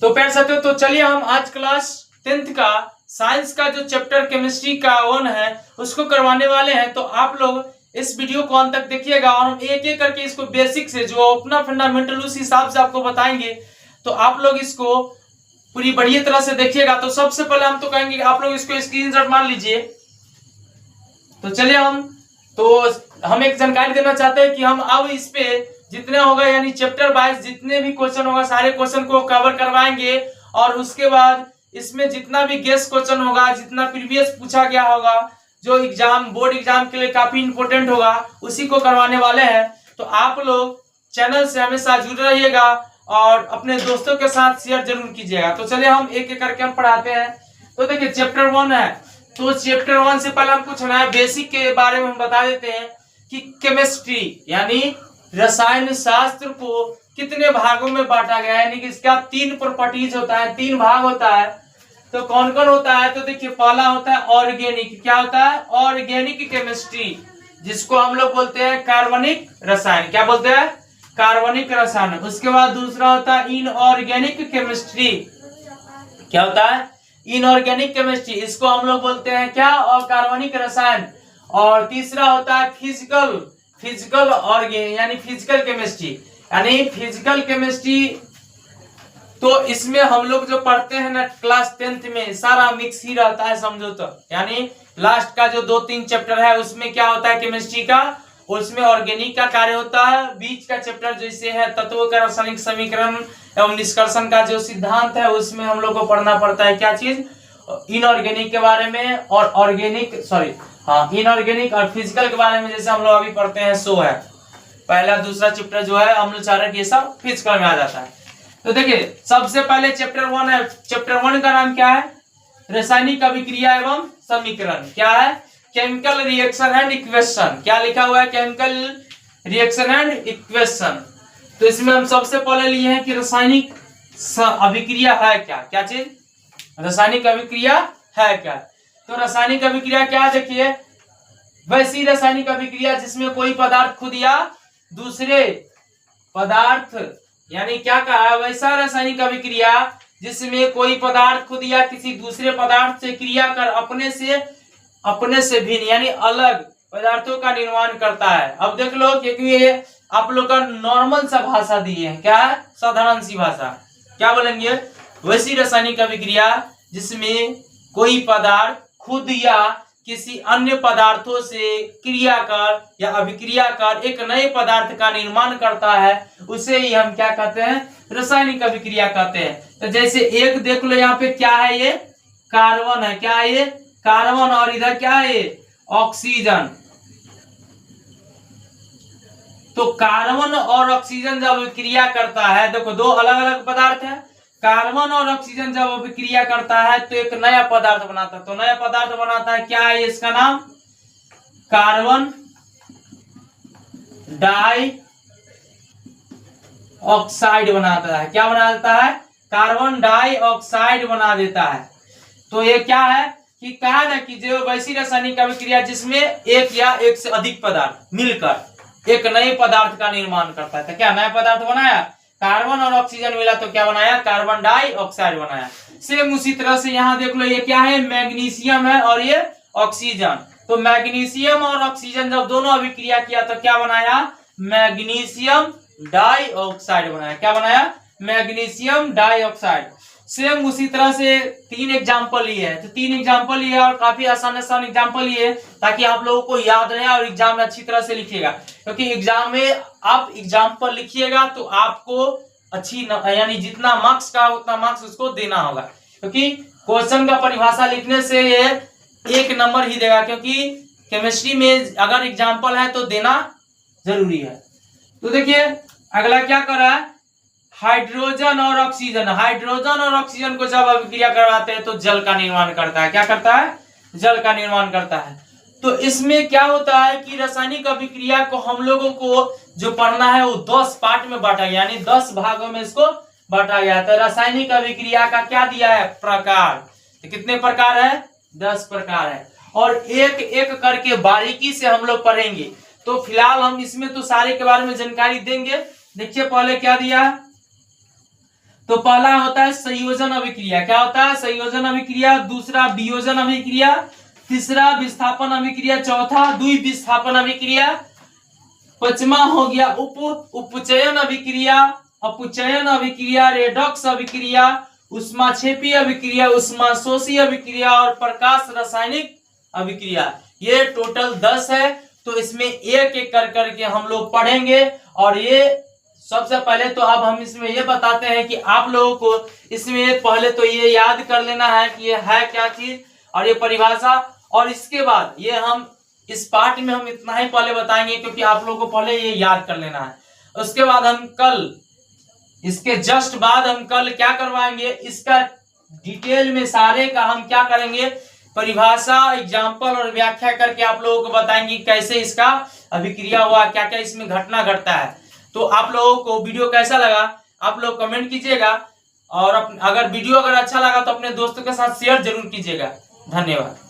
तो प्यारे साथियों, तो चलिए हम आज क्लास 10th का साइंस का जो चैप्टर केमिस्ट्री का 1 है उसको करवाने वाले हैं। तो आप लोग इस वीडियो को अंत तक देखिएगा और हम एक एक करके इसको बेसिक से जो अपना फंडामेंटल उस हिसाब से आपको बताएंगे। तो आप लोग इसको पूरी बढ़िया तरह से देखिएगा। तो सबसे पहले हम तो कहेंगे आप लोग इसको स्क्रीनशॉट मान लीजिए। तो चलिए हम एक जानकारी देना चाहते हैं कि हम अब इस पे जितने होगा यानी चैप्टर वाइज जितने भी क्वेश्चन होगा सारे क्वेश्चन को कवर करवाएंगे और उसके बाद इसमें जितना भी गेस्ट क्वेश्चन होगा, जितना प्रीवियस पूछा गया होगा, जो एग्जाम बोर्ड एग्जाम के लिए काफी इंपॉर्टेंट होगा, उसी को करवाने वाले हैं। तो आप लोग चैनल से हमेशा जुड़े रहिएगा और अपने दोस्तों के साथ शेयर जरूर कीजिएगा। तो चलिए हम एक एक करके हम पढ़ाते हैं। तो देखिए चैप्टर 1 है, तो चैप्टर 1 से पहले हम कुछ नया बेसिक के बारे में हम बता देते हैं कि केमिस्ट्री यानी रसायन शास्त्र को कितने भागों में बांटा गया है, यानी कि इसका 3 प्रॉपर्टीज होता है, 3 भाग होता है। तो कौन कौन होता है? तो देखिए पहला होता है ऑर्गेनिक। क्या होता है? ऑर्गेनिक केमिस्ट्री, जिसको हम लोग बोलते हैं कार्बनिक रसायन। क्या बोलते हैं? कार्बनिक रसायन। उसके बाद दूसरा होता है इनऑर्गेनिक केमिस्ट्री। क्या होता है? इनऑर्गेनिक केमिस्ट्री, इसको हम लोग बोलते हैं क्या? और कार्बनिक रसायन। और तीसरा होता है फिजिकल ऑर्गेनिक यानी फिजिकल केमिस्ट्री, यानी फिजिकल केमिस्ट्री। तो इसमें हम लोग जो पढ़ते हैं ना क्लास 10th में सारा मिक्स ही रहता है, समझो। तो यानी लास्ट का जो 2-3 चैप्टर है उसमें क्या होता है केमिस्ट्री का, उसमें ऑर्गेनिक का कार्य होता है। बीच का चैप्टर जैसे है तत्वों का रासायनिक समीकरण एवं निष्कर्षण का जो सिद्धांत है उसमें हम लोग को पढ़ना पड़ता है क्या चीज? इनऑर्गेनिक के बारे में और इनऑर्गेनिक और फिजिकल के बारे में जैसे हम लोग अभी पढ़ते हैं सो है। पहला दूसरा चैप्टर जो है अम्ल क्षारक ये सब फिजिकल में आ जाता है। तो देखिए सबसे पहले चैप्टर 1 है। चैप्टर 1 का नाम क्या है? रासायनिक अभिक्रिया एवं समीकरण। क्या है? Chemical reaction and equation. क्या लिखा हुआ है? Chemical reaction and equation. तो इसमें हम सबसे पहले लिए हैं कि रासायनिक अभिक्रिया है क्या? क्या चीज? रासायनिक अभिक्रिया है क्या? तो रासायनिक अभिक्रिया क्या? देखिए वैसी रासायनिक अभिक्रिया जिसमें कोई पदार्थ खुद या दूसरे पदार्थ, यानी क्या कहा है? वैसा रासायनिक अभिक्रिया जिसमें कोई पदार्थ खुद या किसी दूसरे पदार्थ से क्रिया कर अपने से भिन्न यानी अलग पदार्थों का निर्माण करता है। अब देख लो क्योंकि ये आप लोग का नॉर्मल सा भाषा दी है। क्या है? साधारण सी भाषा। क्या बोलेंगे? वैसी रासायनिक अभिक्रिया जिसमें कोई पदार्थ खुद या किसी अन्य पदार्थों से क्रिया कर या अभिक्रिया कर एक नए पदार्थ का निर्माण करता है, उसे ही हम क्या कहते हैं? रासायनिक अभिक्रिया कहते हैं। तो जैसे एक देख लो यहाँ पे क्या है? ये कार्बन है। क्या है ये? कार्बन। और इधर क्या है? ये ऑक्सीजन। तो कार्बन और ऑक्सीजन जब क्रिया करता है, देखो 2 अलग अलग पदार्थ है। कार्बन और ऑक्सीजन जब अभिक्रिया करता है तो एक नया पदार्थ बनाता है। तो नया पदार्थ बनाता है, क्या है इसका नाम? कार्बन डाई ऑक्साइड बनाता है। क्या बना देता है? कार्बन डाई ऑक्साइड बना देता है। तो ये क्या है कि कहा ना कि जो वैसी रासायनिक अभिक्रिया जिसमें एक या एक से अधिक पदार्थ मिलकर एक नए पदार्थ का निर्माण करता है। तो क्या नया पदार्थ बनाया? कार्बन और ऑक्सीजन मिला तो क्या बनाया? कार्बन डाई ऑक्साइड बनाया। सेम उसी तरह से यहाँ देख लो ये क्या है? मैग्नीशियम है और ये ऑक्सीजन। तो मैग्नीशियम और ऑक्सीजन जब दोनों अभिक्रिया किया तो क्या बनाया? मैग्नीशियम डाई ऑक्साइड बनाया। क्या बनाया? Magnesium die oxide. सेम उसी तरह से 3 एग्जाम्पल लिए है। तो 3 एग्जाम्पल लिए और काफी आसान एग्जाम्पल लिए ताकि आप लोगों को याद रहे और एग्जाम में अच्छी तरह से लिखिएगा। क्योंकि एग्जाम में आप एग्जाम्पल लिखिएगा तो आपको अच्छी यानी जितना मार्क्स का उतना मार्क्स उसको देना होगा। क्योंकि क्वेश्चन का परिभाषा लिखने से ये 1 नंबर ही देगा, क्योंकि केमिस्ट्री में अगर एग्जाम्पल है तो देना जरूरी है। तो देखिए अगला क्या कर रहा है? हाइड्रोजन और ऑक्सीजन। हाइड्रोजन और ऑक्सीजन को जब अभिक्रिया करवाते हैं तो जल का निर्माण करता है। क्या करता है? जल का निर्माण करता है। तो इसमें क्या होता है कि रासायनिक अभिक्रिया को हम लोगों को जो पढ़ना है वो 10 पार्ट में बांटा गया, यानी 10 भागों में इसको बांटा गया। तो रासायनिक अभिक्रिया का क्या दिया है? प्रकार। तो कितने प्रकार है? 10 प्रकार है और एक एक करके बारीकी से हम लोग पढ़ेंगे। तो फिलहाल हम इसमें तो सारे के बारे में जानकारी देंगे। देखिए पहले क्या दिया? तो पहला होता है संयोजन अभिक्रिया। क्या होता है? संयोजन अभिक्रिया। दूसरा वियोजन अभिक्रिया। तीसरा विस्थापन अभिक्रिया। चौथा द्विविस्थापन अभिक्रिया। पांचवा हो गया उपचयन अभिक्रिया, अपचयन अभिक्रिया, रेडॉक्स अभिक्रिया, ऊष्माक्षेपी अभिक्रिया, ऊष्माशोषी अभिक्रिया और प्रकाश रासायनिक अभिक्रिया। ये टोटल 10 है। तो इसमें एक एक कर करके हम लोग पढ़ेंगे। और ये सबसे पहले तो अब हम इसमें ये बताते हैं कि आप लोगों को इसमें पहले तो ये याद कर लेना है कि ये है क्या चीज और ये परिभाषा। और इसके बाद ये हम इस पार्ट में हम इतना ही पहले बताएंगे क्योंकि आप लोगों को पहले ये याद कर लेना है। उसके बाद हम कल, इसके जस्ट बाद हम कल क्या करवाएंगे, इसका डिटेल में सारे का हम क्या करेंगे, परिभाषा, एग्जाम्पल और व्याख्या करके आप लोगों को बताएंगे कैसे इसका अभिक्रिया हुआ, क्या क्या इसमें घटना घटता है। तो आप लोगों को वीडियो कैसा लगा आप लोग कमेंट कीजिएगा। और अगर वीडियो अगर अच्छा लगा तो अपने दोस्तों के साथ शेयर जरूर कीजिएगा। धन्यवाद।